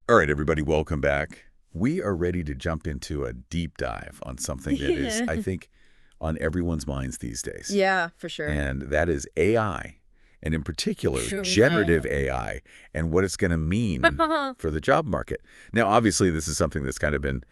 All right, everybody, welcome back. We are ready to jump into a deep dive on something that is, I think, on everyone's minds these days. Yeah, for sure. And that is AI, and in particular, generative AI, and what it's going to mean for the job market. Now, obviously, this is something that's kind of been,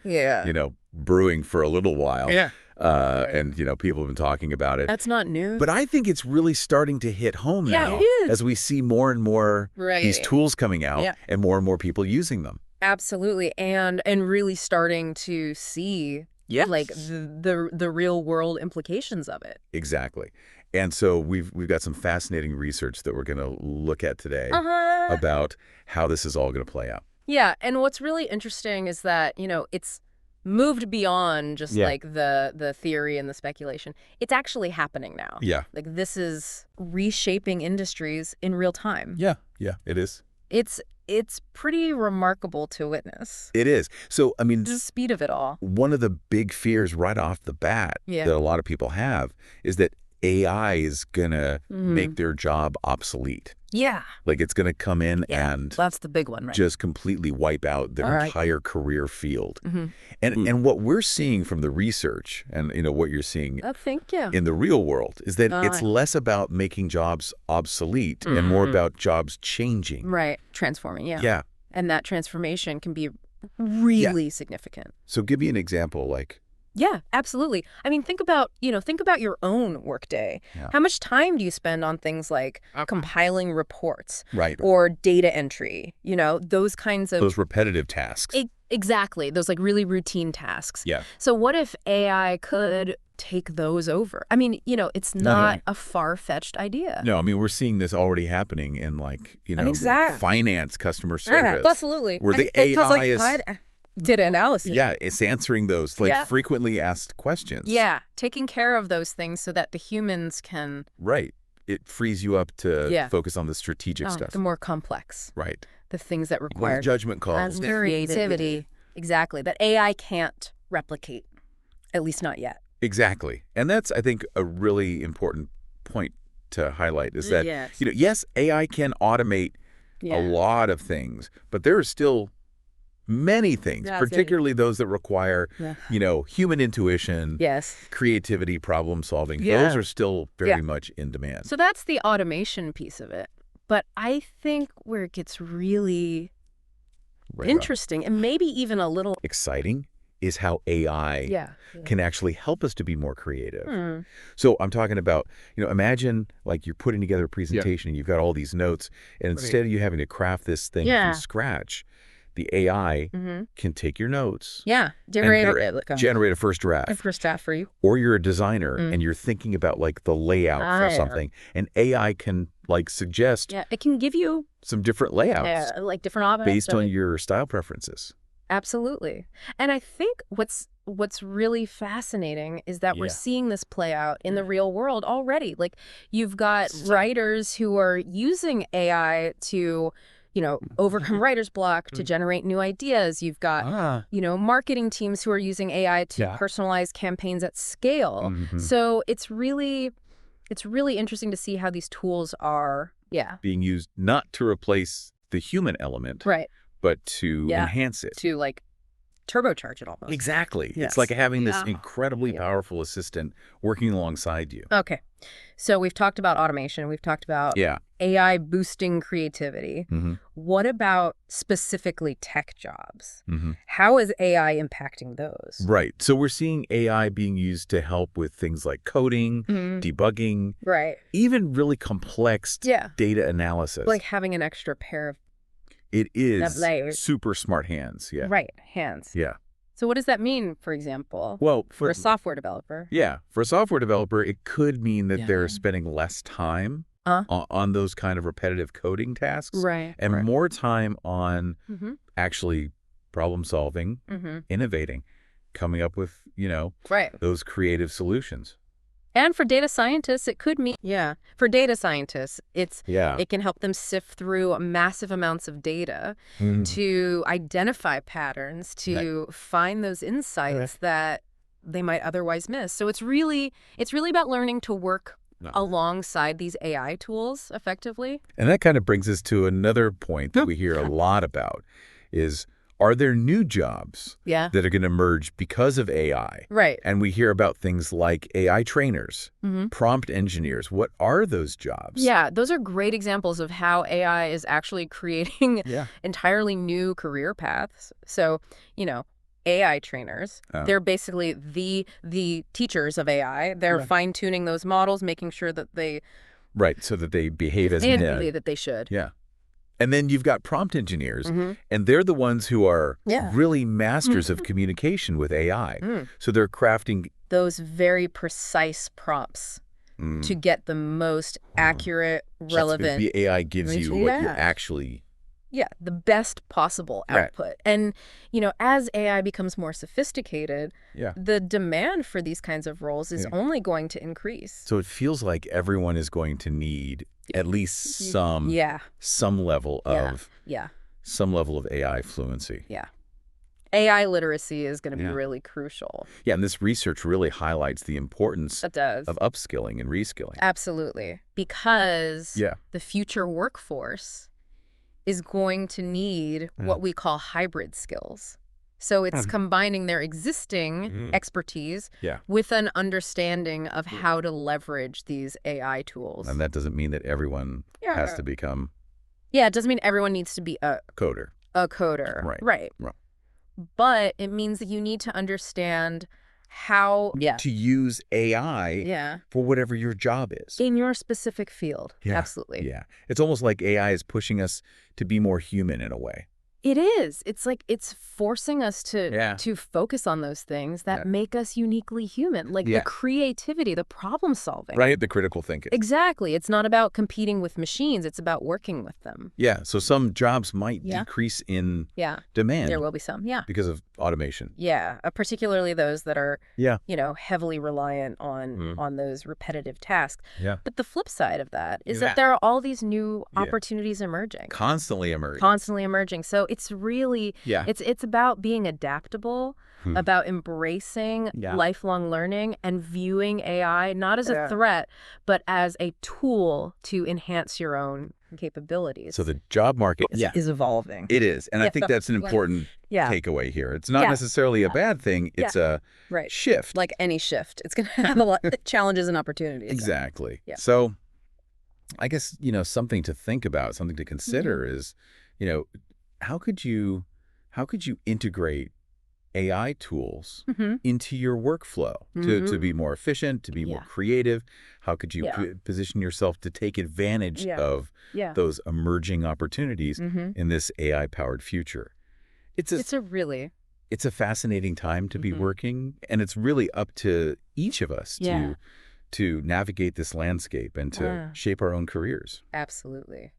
brewing for a little while. Yeah. And, people have been talking about it. That's not new. But I think it's really starting to hit home now it is. as we see more and more these tools coming out and more people using them. Absolutely. And really starting to see like the real world implications of it. Exactly. And so we've got some fascinating research that we're going to look at today about how this is all going to play out. Yeah. And what's really interesting is that, it's moved beyond just like the theory and the speculation. It's actually happening now. Yeah. Like this is reshaping industries in real time. Yeah, it is. It's pretty remarkable to witness. It is. So, I mean, the speed of it all. One of the big fears right off the bat that a lot of people have is that AI is going to make their job obsolete. Yeah. Like it's going to come in and that's the big one, right? Just completely wipe out their entire career field. And what we're seeing from the research and, what you're seeing in the real world is that it's less about making jobs obsolete and more about jobs changing. Right. Transforming. Yeah. Yeah. And that transformation can be really significant. So give me an example, like. Yeah, absolutely. I mean, think about your own workday. Yeah. How much time do you spend on things like compiling reports? Right. Or data entry, those kinds of... Those repetitive tasks. Exactly. Those like really routine tasks. Yeah. So what if AI could take those over? I mean, it's not a far-fetched idea. No, I mean, we're seeing this already happening in like, finance, customer service. Absolutely. Where the AI is... Data analysis. Yeah, it's answering those frequently asked questions. Yeah, taking care of those things so that the humans can... Right. It frees you up to focus on the strategic stuff. The more complex. Right. The things that require... judgment calls. Creativity. Exactly. That AI can't replicate, at least not yet. Exactly. And that's, I think, a really important point to highlight is that, yes, AI can automate a lot of things, but there are still... many things, particularly those that require, human intuition, creativity, problem solving. Those are still very much in demand. So that's the automation piece of it. But I think where it gets really interesting and maybe even a little exciting is how AI can actually help us to be more creative. So I'm talking about, imagine like you're putting together a presentation and you've got all these notes, and instead of you having to craft this thing from scratch, the AI can take your notes. Yeah. Generate a first draft. A first draft for you. Or you're a designer and you're thinking about like the layout for something. And AI can like suggest. Yeah. It can give you some different layouts. Like different options. Based on your style preferences. Absolutely. And I think what's really fascinating is that we're seeing this play out in the real world already. Like you've got writers who are using AI to overcome writer's block to generate new ideas. You've got, marketing teams who are using AI to personalize campaigns at scale. So it's really interesting to see how these tools are, being used not to replace the human element, but to enhance it. To like turbocharge it almost. Exactly. Yes. It's like having this incredibly powerful assistant working alongside you. Okay. So we've talked about automation. We've talked about AI boosting creativity. What about specifically tech jobs? How is AI impacting those? Right. So we're seeing AI being used to help with things like coding, debugging, even really complex data analysis. Like having an extra pair of super smart hands. Yeah. Right. Hands. Yeah. So what does that mean, for example, well, for a software developer? Yeah. For a software developer, it could mean that they're spending less time on those kind of repetitive coding tasks and more time on actually problem solving, innovating, coming up with, those creative solutions. And for data scientists, it could mean, for data scientists, it can help them sift through massive amounts of data to identify patterns, to find those insights that they might otherwise miss. So it's really about learning to work alongside these AI tools effectively. And that kind of brings us to another point that we hear a lot about is, are there new jobs that are going to emerge because of AI? Right. And we hear about things like AI trainers, prompt engineers. What are those jobs? Yeah, those are great examples of how AI is actually creating entirely new career paths. So, AI trainers, they're basically the teachers of AI. They're fine-tuning those models, making sure that they... Right, so that they behave as men. That they should. Yeah. And then you've got prompt engineers, and they're the ones who are really masters of communication with AI. So they're crafting those very precise prompts to get the most accurate, relevant... The AI gives you what you actually... Yeah, the best possible output. And, as AI becomes more sophisticated, the demand for these kinds of roles is only going to increase. So it feels like everyone is going to need at least some level of some level of AI fluency. Yeah. AI literacy is going to be really crucial. Yeah, and this research really highlights the importance of upskilling and reskilling. Absolutely. Because the future workforce is going to need what we call hybrid skills. So it's combining their existing expertise with an understanding of how to leverage these AI tools. And that doesn't mean that everyone has to become... Yeah, it doesn't mean everyone needs to be a coder. Right. But it means that you need to understand how to use AI for whatever your job is. In your specific field. Absolutely. Yeah. It's almost like AI is pushing us to be more human in a way. It is. It's like it's forcing us to focus on those things that make us uniquely human, like the creativity, the problem solving. Right, the critical thinking. Exactly. It's not about competing with machines. It's about working with them. Yeah, so some jobs might decrease in demand. There will be some, because of automation. Yeah, particularly those that are, heavily reliant on those repetitive tasks. Yeah. But the flip side of that is that there are all these new opportunities emerging. Constantly emerging. So it's really, it's about being adaptable, about embracing lifelong learning and viewing AI not as a threat, but as a tool to enhance your own capabilities. So the job market is evolving. It is. And I think that's an important takeaway here. It's not necessarily a bad thing. It's a shift. Like any shift. It's going to have a lot of challenges and opportunities. Exactly. So I guess, something to think about, something to consider is, how could you integrate AI tools into your workflow to be more efficient, to be more creative? How could you position yourself to take advantage of those emerging opportunities in this AI-powered future? It's a fascinating time to be working, and it's really up to each of us to navigate this landscape and to shape our own careers. Absolutely.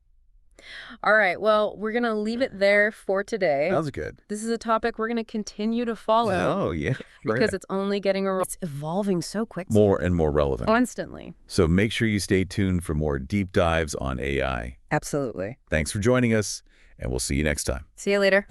All right. Well, we're going to leave it there for today. That was good. This is a topic we're going to continue to follow. Oh, yeah. Because it's only it's evolving so quickly. More and more relevant. Constantly. So make sure you stay tuned for more deep dives on AI. Absolutely. Thanks for joining us, and we'll see you next time. See you later.